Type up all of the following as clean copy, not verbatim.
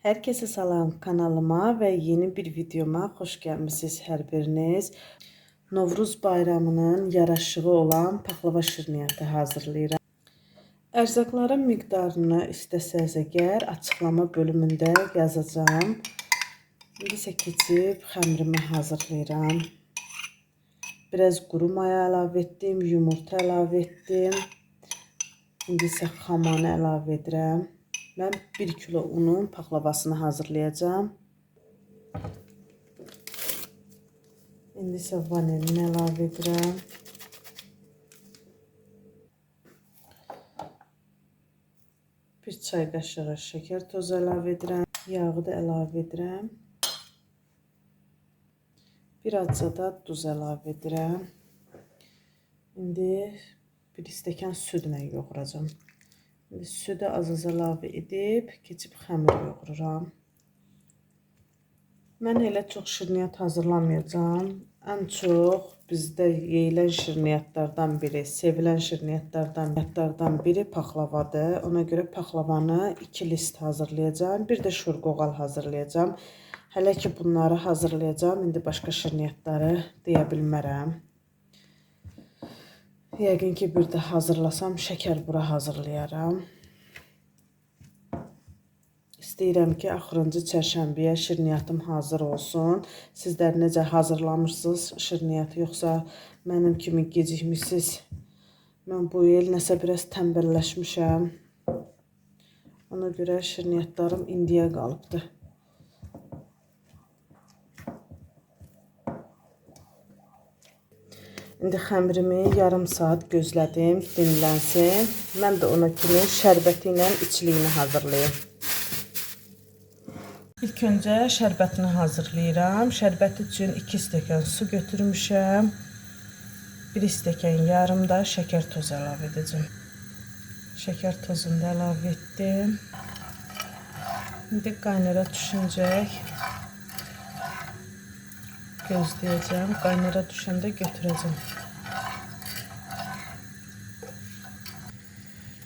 Herkese salam kanalıma ve yeni bir videoma hoş gəlmisiniz hər biriniz. Novruz bayramının yaraşığı olan paxlava şirniyyatı hazırlayıram. Ərzaqların miqdarını istəsəz əgər açıqlama bölümündə yazacağım. İndi isə keçib xəmirimi hazırlayıram. Biraz quru maya əlavə etdim, yumurta əlavə etdim. İndi isə xamanı əlavə edirəm. Mən 1 kilo unun paxlavasını hazırlayacağım. İndi isə vanilini əlavə edirəm. Bir çay qaşığı şəkər tozu əlavə edirəm. Yağı da əlavə edirəm. Bir azca da duz əlavə edirəm. İndi bir stəkan südlə yoğuracağım. Südü az əlavə edib, keçib xəmir yoğururam. Mən elə çox şirniyyat hazırlamayacağım. Ən çox bizdə yeyilən şirniyyatlardan biri, sevilən şirniyyatlardan biri paxlavadır. Ona görə paxlavanı 2 list hazırlayacağım. Bir də şurqoğal hazırlayacağım. Hələ ki bunları hazırlayacağım. İndi başqa şirniyyatları deyə bilmərəm. Yəqin ki, bir də hazırlasam, şəkər bura hazırlayaram. İstəyirəm ki, axırıncı çərşənbəyə şirniyyatım hazır olsun. Sizlər necə hazırlamışsınız şirniyyatı, yoxsa mənim kimi gecikmişsiniz? Mən bu il nəsə biraz tənbəlləşmişəm. Ona görə şirniyyatlarım indiyə qalıbdır. İndi xəmirimi yarım saat gözlədim, dinlənsin. Mən də ona kimi şərbəti ilə içliyini hazırlayım. İlk öncə şərbətini hazırlayıram. Şərbət üçün 2 stəkan su götürmüşəm. 1 stəkan yarım da şəkər tozu əlavə edəcəm. Şəkər tozunu da əlavə etdim. İndi qaynara düşüncək gözləyəcəm. Qaynara düşəndə götürəcəm.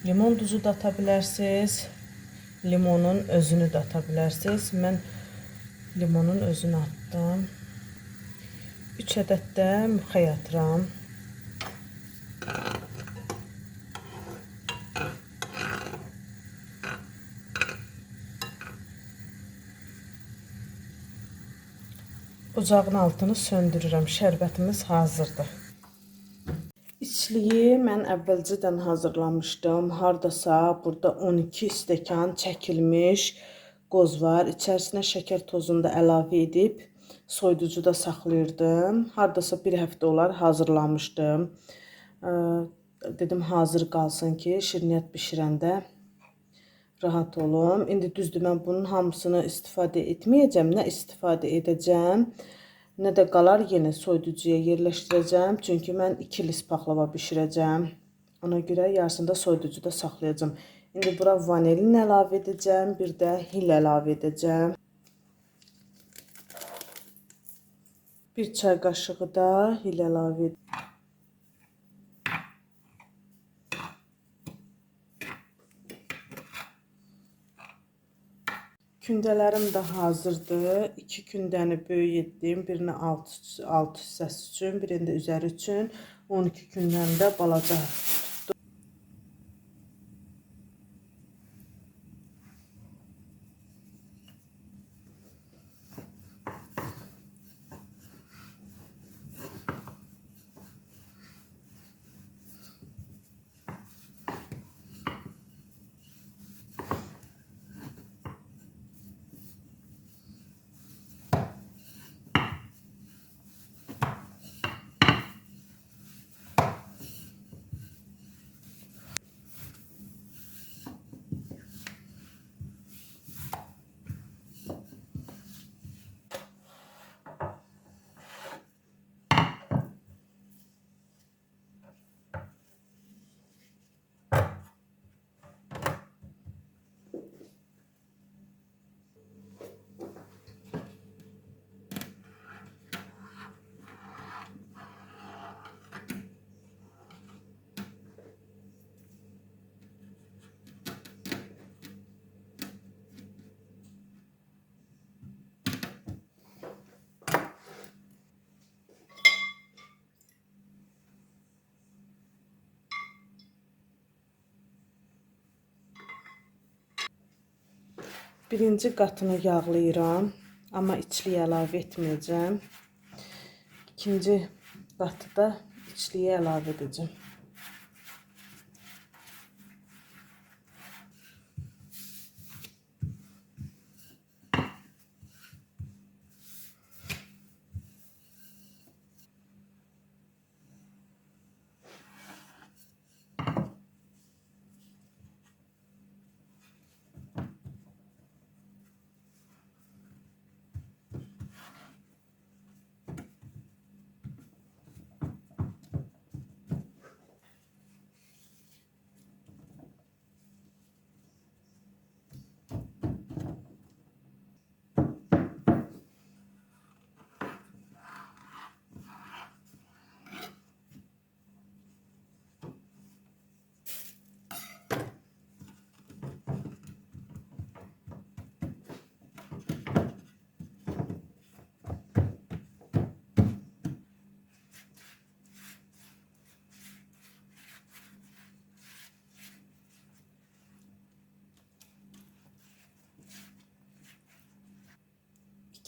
Limon duzu da ata bilərsiniz. Limonun özünü də ata bilərsiniz. Mən limonun özünü atdım. 3 ədəd də müxəy atıram. Ocağın altını söndürürəm. Şərbətimiz hazırdır. İçliyi mən əvvəlcədən hazırlamışdım. Hardasa burada 12 stəkan çəkilmiş qoz var. İçərisinə şəkər tozunu da əlavə edib soyuducuda saxlayırdım. Hardasa 1 həftə olar hazırlamışdım. Dedim hazır qalsın ki, şirniyyat bişirəndə rahat olum. İndi düzdür, mən bunun hamısını istifadə etməyəcəm. Nə istifadə edəcəm, nə də qalar yenə soyuducuya yerləşdirəcəm. Çünki mən 2 list paxlava bişirəcəm. Ona görə yarısını da soyuducuda saxlayacağım. İndi bura vanilin əlavə edəcəm. Bir də hil əlavə edəcəm. Bir çay qaşığı da hil əlavə edəcəm. Kündələrim də hazırdır. 2 kündəni böyük etdim. Birini alt hissəsi üçün, birini də üzəri üçün. 12 kündəni də balaca tutdum. Birinci qatını yağlayıram, amma içliyi əlavə etməyəcəm. İkinci qatı da içliyi əlavə edəcəm.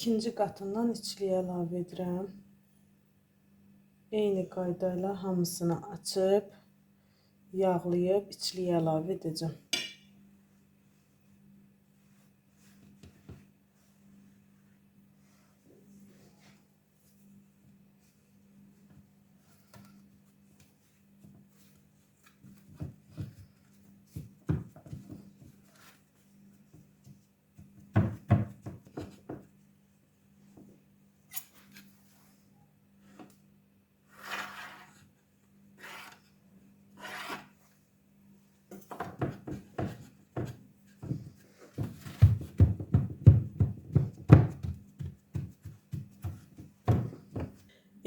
İkinci qatından içliyi əlavə edirəm. Eyni qayda ilə hamısını açıb, yağlayıb, içliyi əlavə edəcəm.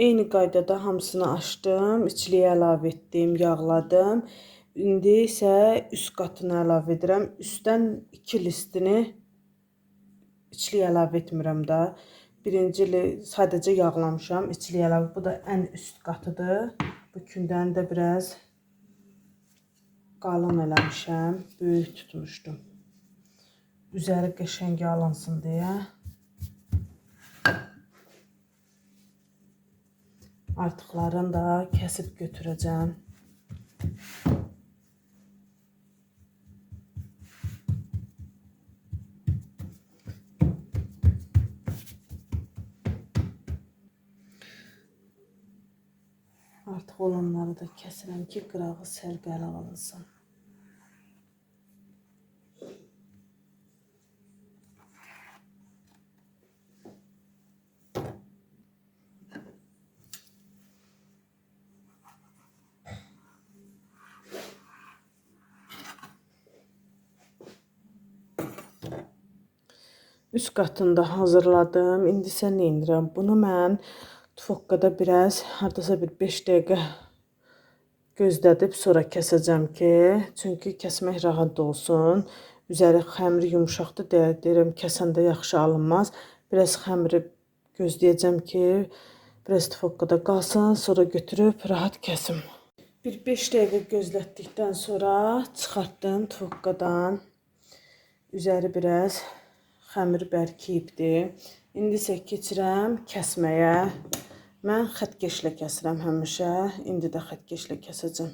Eyni qaydada hamısını açdım, içliyi əlavə etdim, yağladım. İndi isə üst qatını əlavə edirəm. Üstdən 2 listini içliyi əlavə etmirəm də. Birinci sadəcə yağlamışam, içliyi əlavə. Bu da ən üst qatıdır. Bu kündəni də biraz qalın eləmişəm, böyük tutmuşdum. Üzəri qəşəng yağlansın deyə. Artıqlarını da kəsib götürəcəm. Artıq olanları da kəsirəm ki, qırağı sərbəli alınsın. Üst qatını da hazırladım. İndi isə nə edirəm? Bunu mən tufokqada biraz, hardasa bir 5 dəqiqə gözlədib sonra kəsəcəm ki, çünki kəsmək rahat olsun. Üzəri xəmiri yumuşaqdır deyə deyirəm, kəsəndə yaxşı alınmaz. Biraz xəmiri gözləyəcəm ki, biraz tufokqada qalsın, sonra götürüb rahat kəsim. Bir 5 dəqiqə gözlətdikdən sonra çıxartdım tufokqadan. Üzəri biraz xəmir bərkiyibdir. İndi isə keçirəm kəsməyə. Mən xəttkeşlə kəsirəm həmişə. İndi də xəttkeşlə kəsəcəm.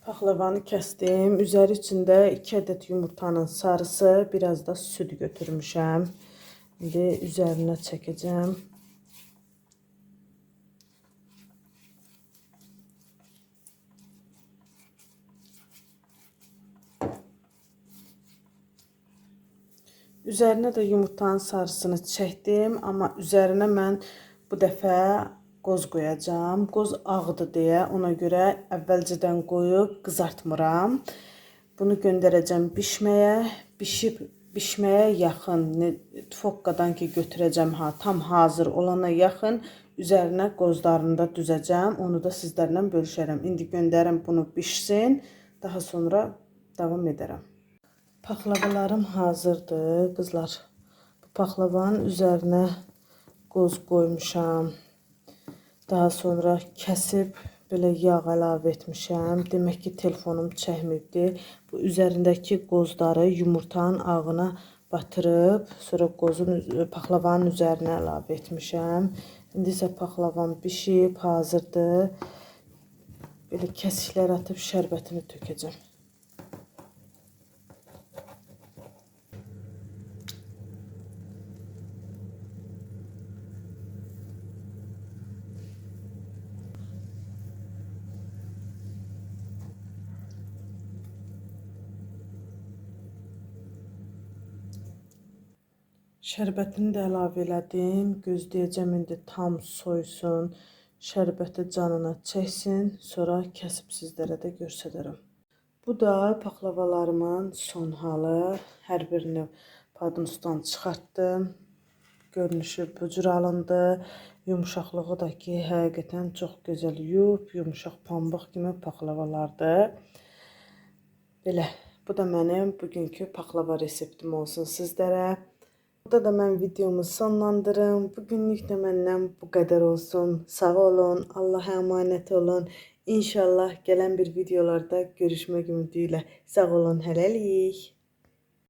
Paxlavanı kəsdim. Üzəri içində 2 ədəd yumurtanın sarısı, biraz da süd götürmüşəm. İndi üzərinə çəkəcəm. Üzərinə də yumurtanın sarısını çəkdim, amma üzərinə mən bu dəfə qoz qoyacağam. Qoz ağdır deyə ona görə əvvəlcədən qoyub qızartmıram. Bunu göndərəcəm bişməyə. Bişməyə yaxın tufokkadan ki götürəcəm tam hazır olana yaxın üzərinə qozlarını da düzəcəm. Onu da sizlərlə bölüşərəm. İndi göndərim bunu bişsin. Daha sonra davam edərəm. Paxlavalarım hazırdır qızlar. Bu paxlavanın üzərinə qoz qoymuşam. Daha sonra kəsib belə yağ əlavə etmişəm. Demək ki, telefonum çəkməyibdi. Bu üzərindəki qozları yumurtanın ağına batırıb, sonra paxlavanın üzərinə əlavə etmişəm. İndi isə paxlavam bişib, hazırdır. Belə kəsiklər atıb şərbətini tökəcəm. Şərbətini də əlavə elədim. Gözləyəcəm indi tam soysun. Şərbəti canına çəksin. Sonra kəsib sizlərə də göstərərəm. Bu da paxlavalarımın son halı. Hər birini padnosdan çıxartdım. Görünüşü bu cür alındı. Yumuşaqlığı da ki, həqiqətən çox gözəl yumuşaq pambıq kimi paxlavalardır. Belə, bu da mənim bugünkü paxlava reseptim olsun sizlərə. Burada da mən videomu sonlandırım. Bugünlük də məndən bu qədər olsun. Sağ olun, Allah'a əmanət olun. İnşallah gələn bir videolarda görüşmək ümidi ilə. Sağ olun, hələlik.